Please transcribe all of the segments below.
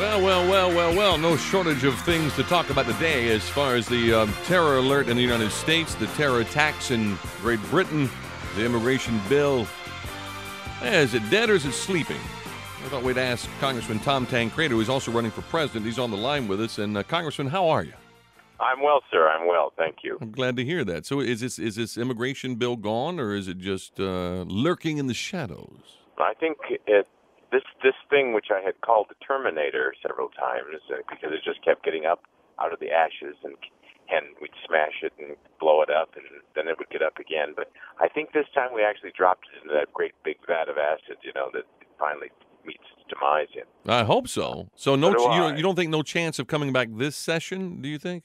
Well. No shortage of things to talk about today as far as the terror alert in the United States, the terror attacks in Great Britain, the immigration bill. Is it dead or is it sleeping? I thought we'd ask Congressman Tom Tancredo, who's also running for president. He's on the line with us. And Congressman, how are you? I'm well, sir. I'm well. Thank you. I'm glad to hear that. So is this immigration bill gone, or is it just lurking in the shadows? I think this thing, which I had called the Terminator several times, because it just kept getting up out of the ashes, and we'd smash it and blow it up, and then it would get up again. But I think this time we actually dropped it into that great big vat of acid, that it finally meets its demise in. I hope so. So you don't think no chance of coming back this session, do you think?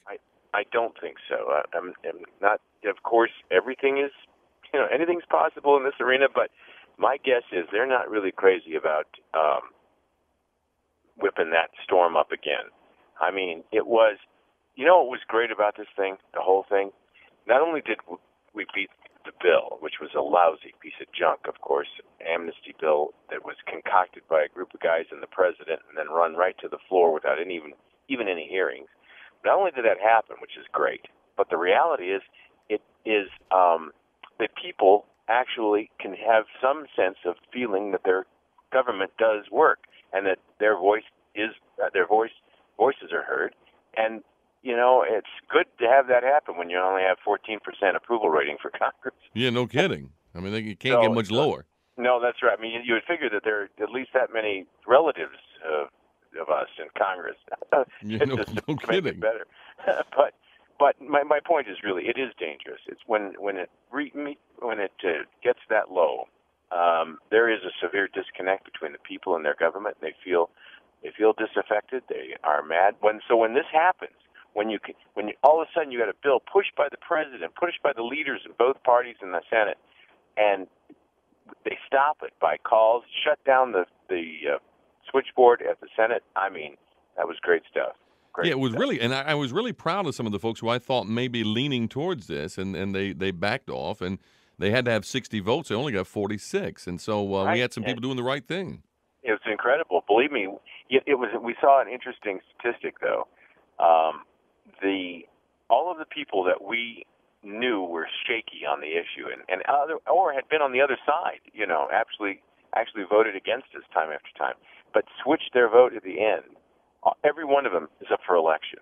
I don't think so. I'm not. Of course, everything is, anything's possible in this arena, but my guess is they're not really crazy about whipping that storm up again. I mean, it was, what was great about this thing, the whole thing? Not only did we beat the bill, which was a lousy piece of junk, of course, amnesty bill that was concocted by a group of guys and the president and then run right to the floor without even any hearings. Not only did that happen, which is great, but the reality is it is that people actually can have some sense of feeling that their government does work and that their voices are heard. And, it's good to have that happen when you only have 14% approval rating for Congress. Yeah, no kidding. I mean, you can't get much lower. No, that's right. I mean, you would figure that there are at least that many relatives of us in Congress. Yeah, no kidding. Better. But my point is really, it is dangerous. It's when it gets that low, there is a severe disconnect between the people and their government. They feel disaffected. They are mad. When this happens, when all of a sudden you got a bill pushed by the president, pushed by the leaders of both parties in the Senate, and they stop it by calls, shut down the switchboard at the Senate. I mean, that was great stuff. Yeah, it was really, and I was really proud of some of the folks who I thought may be leaning towards this, and they backed off, and they had to have 60 votes. They only got 46, and so we had some people doing the right thing. It was incredible. Believe me, it was. We saw an interesting statistic, though. All of the people that we knew were shaky on the issue, or had been on the other side, actually voted against us time after time, but switched their vote at the end. Every one of them is up for election.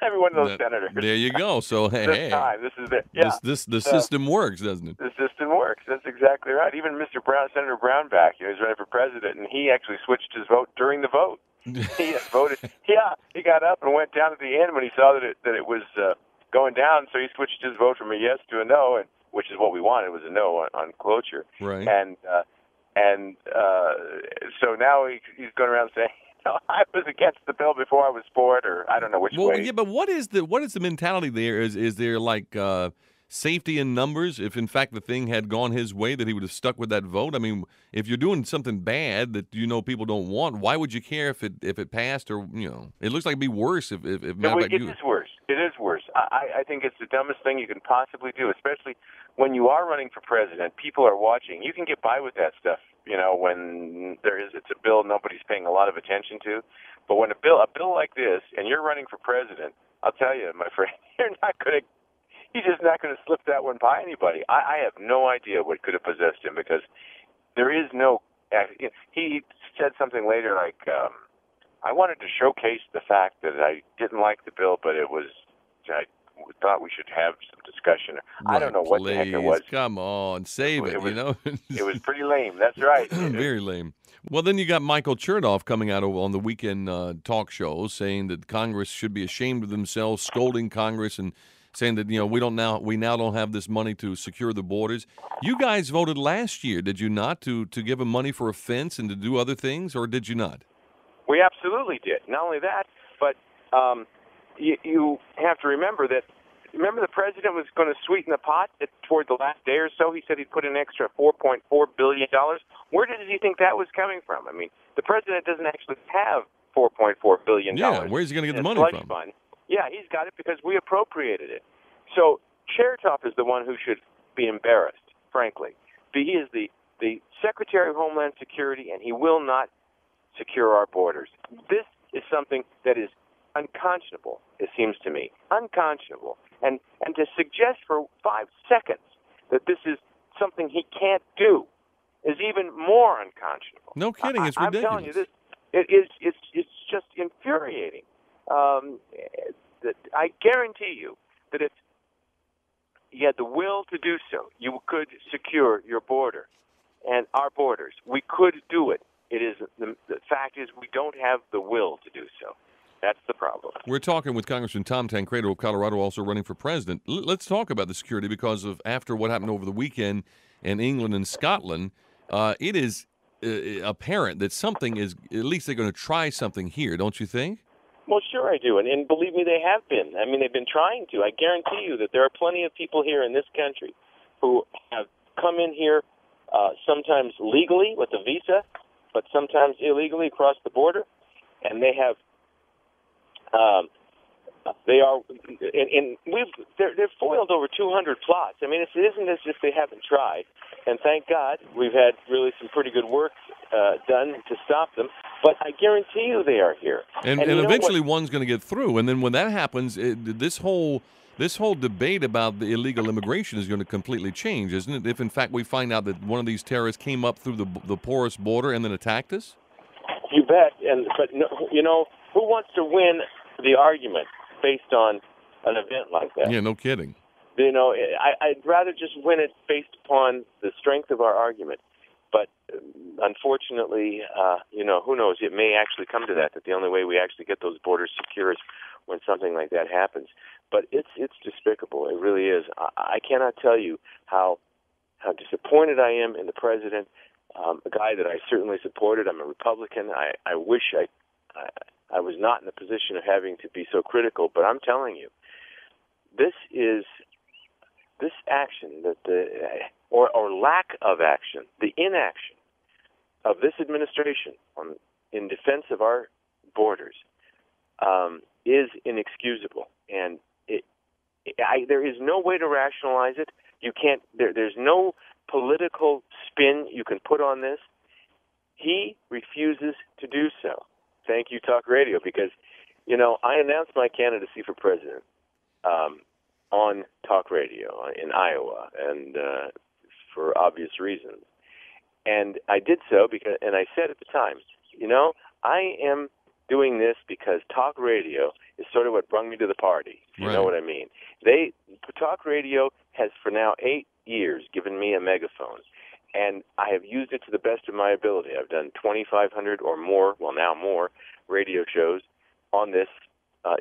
Every one of those senators. There you go. So this is it. Yeah. The system works, doesn't it? The system works. That's exactly right. Even Mr. Brown, Senator Brownback, he's running for president, and he actually switched his vote during the vote. He had voted. Yeah, he got up and went down at the end when he saw that it was going down. So he switched his vote from a yes to a no, which is what we wanted. It was a no on cloture. Right. And so now he's going around saying, I was against the bill before I was for it, or I don't know which way. Yeah, but what is the mentality there? Is there like safety in numbers? If in fact the thing had gone his way, that he would have stuck with that vote. I mean, if you're doing something bad that people don't want, why would you care if it passed? Or it looks like it'd be worse if it is worse. It is worse. I think it's the dumbest thing you can possibly do, especially when you are running for president. People are watching. You can get by with that stuff. When it's a bill nobody's paying a lot of attention to. But when a bill like this, and you're running for president, I'll tell you, my friend, you're just not going to slip that one by anybody. I have no idea what could have possessed him, because there is no. He said something later like, I wanted to showcase the fact that I didn't like the bill, but I thought we should have some discussion. Right, I don't know what the heck it was. Come on, save it. It was pretty lame. That's right. Very lame. Well, then you got Michael Chertoff coming out on the weekend talk shows saying that Congress should be ashamed of themselves, scolding Congress and saying that we now don't have this money to secure the borders. You guys voted last year, did you not, to give them money for a fence and to do other things, or did you not? We absolutely did. Not only that, but you have to remember that. Remember, the president was going to sweeten the pot toward the last day or so. He said he'd put an extra $4.4 billion. Where did he think that was coming from? I mean, the president doesn't actually have $4.4 billion. Yeah, where's he going to get the money from? Fund. Yeah, he's got it because we appropriated it. So Chertoff is the one who should be embarrassed, frankly. He is the Secretary of Homeland Security, and he will not secure our borders. This something that is unconscionable, it seems to me. Unconscionable. And to suggest for 5 seconds that this is something he can't do is even more unconscionable. No kidding, it's ridiculous. I'm telling you this, it's just infuriating. That I guarantee you that if you had the will to do so, you could secure your border and our borders. We could do it. It is the fact is we don't have the will to do so. That's the problem. We're talking with Congressman Tom Tancredo of Colorado, also running for president. Let's talk about the security, because of after what happened over the weekend in England and Scotland, it is apparent that something is, at least they're going to try something here, don't you think? Well, sure I do, and believe me, they have been. I mean, they've been trying to. I guarantee you that there are plenty of people here in this country who have come in here sometimes legally with a visa, but sometimes illegally across the border, and they have they've foiled over 200 plots. I mean, it isn't as if they haven't tried, and thank God we've had really some pretty good work done to stop them. But I guarantee you they are here. And eventually one's going to get through, and then when that happens, this whole debate about the illegal immigration is going to completely change, isn't it? If in fact we find out that one of these terrorists came up through the porous border and then attacked us. You bet. But you know, who wants to win the argument based on an event like that? Yeah, no kidding. You know, I'd rather just win it based upon the strength of our argument. But unfortunately, you know, who knows? It may actually come to that the only way we actually get those borders secure is when something like that happens. But it's despicable. It really is. I cannot tell you how disappointed I am in the president, a guy that I certainly supported. I'm a Republican. I wish I was not in the position of having to be so critical, but I'm telling you, this action that or lack of action, the inaction of this administration in defense of our borders is inexcusable, and there is no way to rationalize it. You can't. There's no political spin you can put on this. He refuses to do so. Thank you, Talk Radio, because, you know, I announced my candidacy for president on Talk Radio in Iowa, and for obvious reasons. And I did so because, and I said at the time, you know, I am doing this because Talk Radio is sort of what brought me to the party. You know what I mean? Talk Radio has for now 8 years given me a megaphone, and I have used it to the best of my ability. I've done 2,500 or more, well, now more, radio shows on this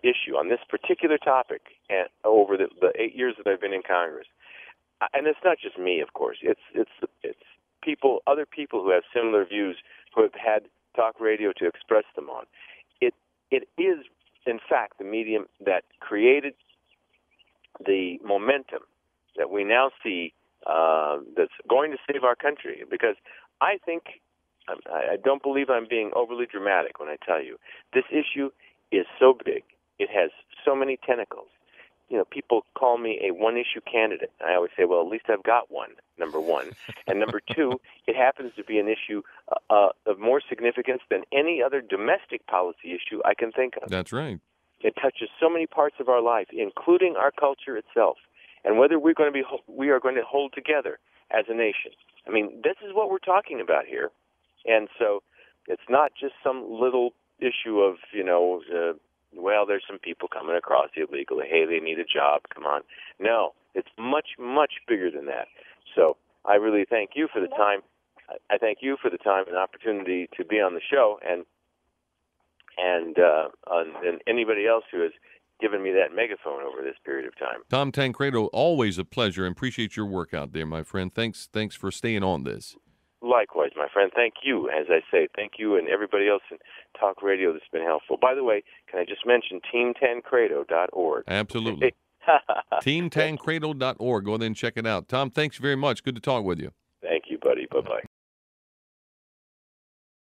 issue, on this particular topic, and over the 8 years that I've been in Congress. And it's not just me, of course. It's people, other people who have similar views, who have had Talk Radio to express them on. It is, in fact, the medium that created the momentum that we now see that's going to save our country. Because I don't believe I'm being overly dramatic when I tell you this issue is so big. It has so many tentacles. You know, people call me a one-issue candidate. I always say, well, at least I've got one, number one. And number two, it happens to be an issue of more significance than any other domestic policy issue I can think of. That's right. It touches so many parts of our life, including our culture itself, and whether we are going to hold together as a nation. I mean, this is what we're talking about here. And so it's not just some little issue of, you know, well, there's some people coming across illegally. Hey, they need a job. Come on. No, it's much, much bigger than that. So I really thank you for the time. I thank you for the time and opportunity to be on the show, and anybody else who has given me that megaphone over this period of time. Tom Tancredo, always a pleasure, and appreciate your work out there, my friend. Thanks for staying on this. Likewise, my friend. Thank you, as I say. Thank you and everybody else in Talk Radio that's been helpful. By the way, can I just mention teamtancredo.org? Absolutely. teamtancredo.org. Go there and check it out. Tom, thanks very much. Good to talk with you. Thank you, buddy. Bye-bye.